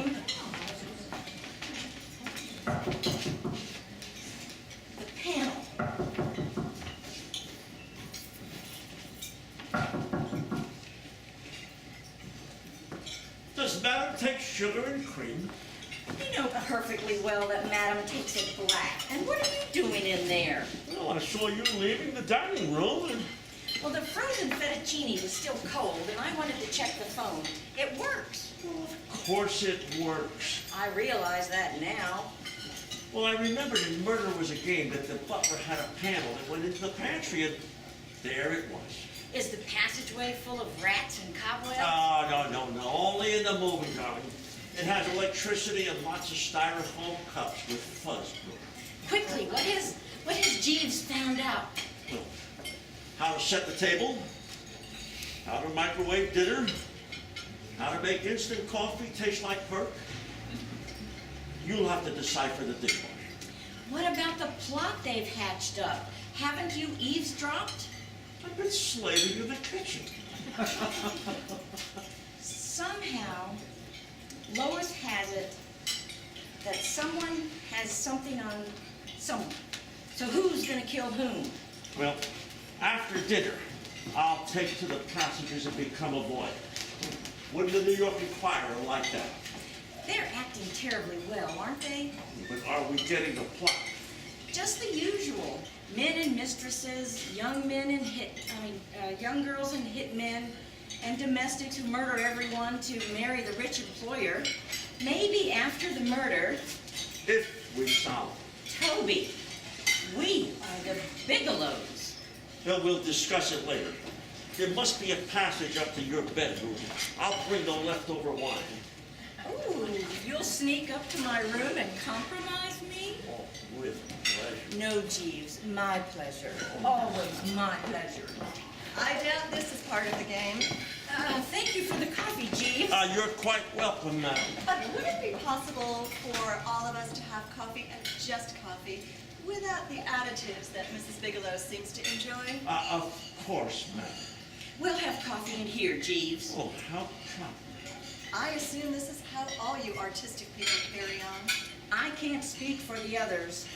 game. The panel. Does Madam take sugar and cream? You know perfectly well that Madam takes it black. And what are you doing in there? Well, I saw you leaving the dining room and... Well, the frozen fettuccine was still cold, and I wanted to check the phone. It works. Well, of course it works. I realize that now. Well, I remembered in Murder Was a Game that the butler had a panel that went into the pantry, and there it was. Is the passageway full of rats and cobwebs? Oh, no, only in the movie, darling. It has electricity and lots of styrofoam cups with fuzz. Quickly, what has Jeeves found out? Well, how to set the table, how to microwave dinner, how to make instant coffee taste like perk. You'll have to decipher the dishwasher. What about the plot they've hatched up? Haven't you eavesdropped? I've been slaving in the kitchen. Somehow, Lois has it that someone has something on someone. So who's gonna kill whom? Well, after dinner, I'll take to the passages and become a boy. Wouldn't the New York Enquirer like that? They're acting terribly well, aren't they? But are we getting the plot? Just the usual. Men and mistresses, young girls and hit men, and domestics who murder everyone to marry the rich employer. Maybe after the murder, If we solve Toby, we are the Bigelows. it. Well, we'll discuss it later. There must be a passage up to your bedroom. I'll bring the leftover wine. Ooh, you'll sneak up to my room and compromise me? Oh, with pleasure. No, Jeeves, my pleasure. Always my pleasure. I doubt this is part of the game. Thank you for the coffee, Jeeves. You're quite welcome, madam. But would it be possible for all of us to have coffee and just coffee without the additives that Mrs. Bigelow seems to enjoy? Of course, madam. We'll have coffee in here, Jeeves. Oh, how proper. I assume this is how all you artistic people carry on. I can't speak for the others.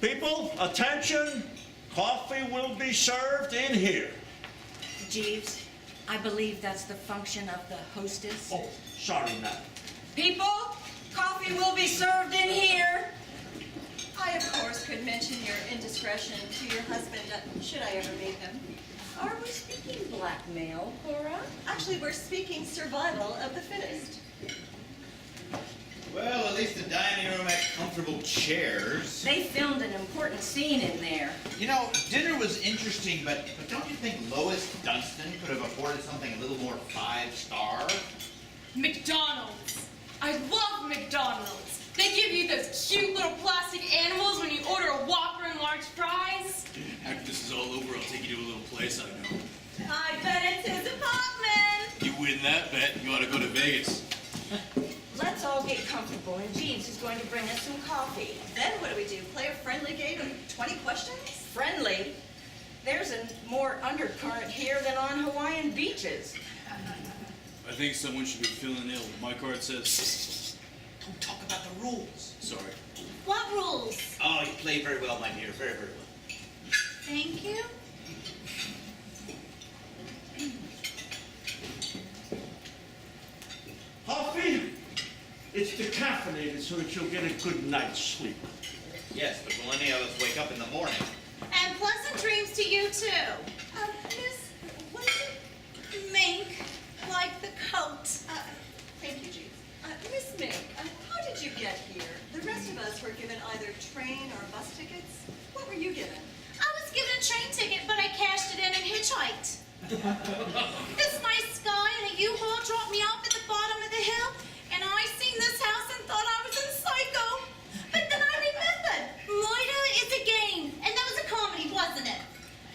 People, attention! Coffee will be served in here. Jeeves, I believe that's the function of the hostess. Oh, sorry, madam. People, coffee will be served in here. I, of course, could mention your indiscretion to your husband, should I ever meet him. Are we speaking blackmail, Cora? Actually, we're speaking survival of the fittest. Well, at least the dining room had comfortable chairs. They filmed an important scene in there. You know, dinner was interesting, but don't you think Lois Dunstan could have afforded something a little more 5-star? McDonald's. I love McDonald's. They give you those cute little plastic animals when you order a Whopper and large fries. After this is all over, I'll take you to a little place I know. I bet it's his apartment. You win that bet, you ought to go to Vegas. Let's all get comfortable, and Jeeves is going to bring us some coffee. Then what do? Play a friendly game of 20 questions? Friendly? There's a more undercurrent here than on Hawaiian beaches. I think someone should be feeling ill. My card says... Don't talk about the rules. Sorry. What rules? Oh, you play very well, my dear. Very, very well. Thank you. Coffee? It's decaffeinated so that you'll get a good night's sleep. Yes, but will any of us wake up in the morning? And pleasant dreams to you, too. Miss, what is it? Mink, like the coat. Thank you, Jeeves. Miss Mink, how did you get here? The rest of us were given either train or bus tickets. What were you given? I was given a train ticket, but I cashed it in and hitchhiked. This nice guy in a U-Haul dropped me off at the bottom of the hill, and I seen this house and thought I was in Psycho. But then I remembered, Moida is a game, and that was a comedy, wasn't it?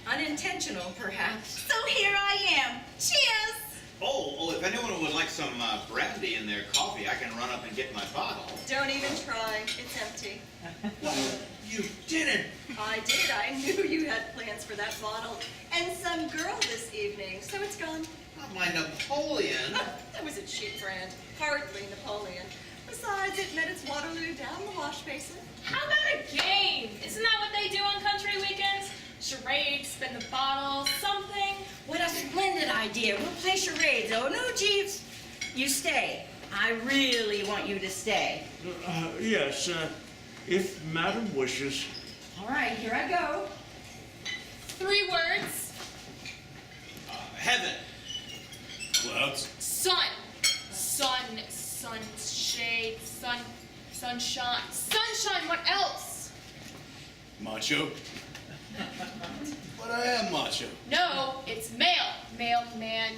Unintentional, perhaps. So here I am. Cheers! Oh, if anyone would like some brandy in their coffee, I can run up and get my bottle. Don't even try. It's empty. You didn't! I did. I knew you had plans for that bottle. And some girl this evening, so it's gone. Not my Napoleon. That was a cheap brand. Hardly Napoleon. it met its Waterloo down the wash basin. How about a game? Isn't that what they do on country weekends? Charades, spin the bottle, something. What a splendid idea. We'll play charades. Oh, no, Jeeves. You stay. I really want you to stay. Yes, if Madam wishes. All right, here I go. 3 words. Heaven. Clouds. Sun. Sunshade, sunshine. Sunshine, what else? Macho. But I am macho. No, it's male. Male, man,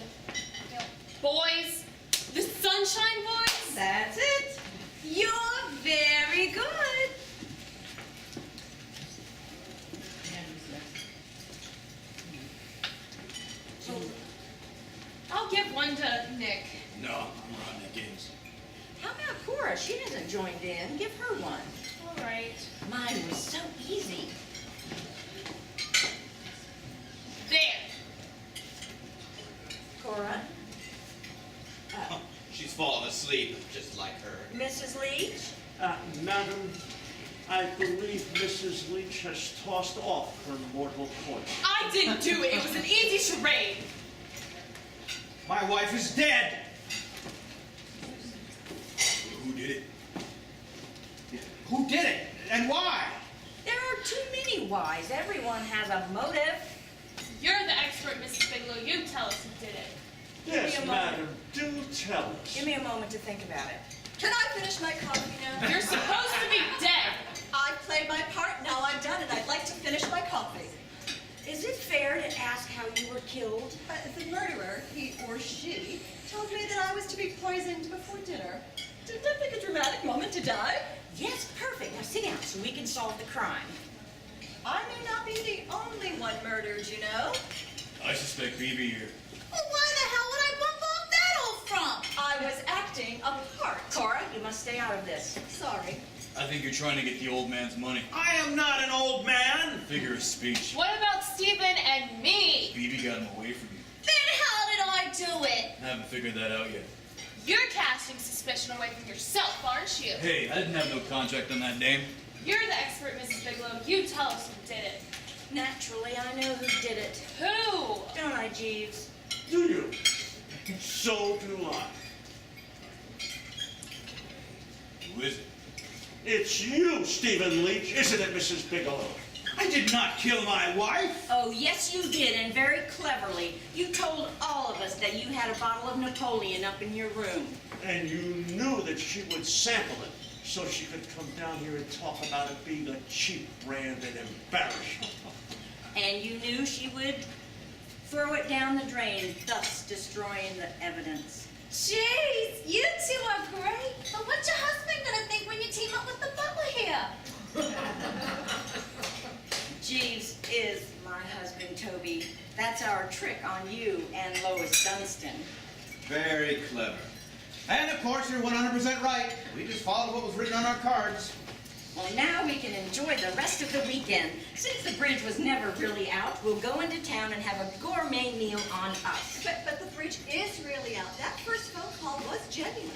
male. Boys. The Sunshine Boys? That's it. You're very good. I'll give one to Nick. No, I'm running at games. How about Cora? She hasn't joined in. Give her one. All right. Mine was so easy. There. Cora? She's fallen asleep, just like her. Mrs. Leach? Madam, I believe Mrs. Leach has tossed off her mortal coil. I didn't do it. It was an easy charade. My wife is dead. Who did it? Who did it? And why? There are too many whys. Everyone has a motive. You're the expert, Mrs. Bigelow. You tell us who did it. Yes, me a moment. Madam, do tell us. Give me a moment to think about it. Can I finish my coffee now? You're supposed to be dead. I've played my part, now I'm done, and I'd like to finish my coffee. Is it fair to ask how you were killed? The murderer, he or she, told me that I was to be poisoned before dinner. Didn't I pick a dramatic moment to die? Yes, perfect. Now sit down so we can solve the crime. I may not be the only one murdered, you know. I suspect BB here. Well, why the hell would I bump off that old front? I was acting a part. Cora, you must stay out of this. Sorry. I think you're trying to get the old man's money. I am not an old man. Figure of speech. What about Stephen and me? BB got him away from you. Then how did I do it? I haven't figured that out yet. You're casting suspicion away from yourself, aren't you? Hey, I didn't have no contract on that name. You're the expert, Mrs. Bigelow. You tell us who did it. Naturally, I know who did it. Who? Don't I, Jeeves? Do you? So do I. Who is it? It's you, Stephen Leach, isn't it, Mrs. Bigelow? I did not kill my wife. Oh, yes, you did, and very cleverly. You told all of us that you had a bottle of Napoleon up in your room. And you knew that she would sample it so she could come down here and talk about it being a cheap brand and embarrass you. And you knew she would throw it down the drain, thus destroying the evidence. Jeez, you two are great. But what's your husband gonna think when you team up with the butler here? Jeeves is my husband, Toby. That's our trick on you and Lois Dunstan. Very clever. And of course, you're 100% right. We just followed what was written on our cards. Well, now we can enjoy the rest of the weekend. Since the bridge was never really out, we'll go into town and have a gourmet meal on us. But the bridge is really out. That first phone call was genuine.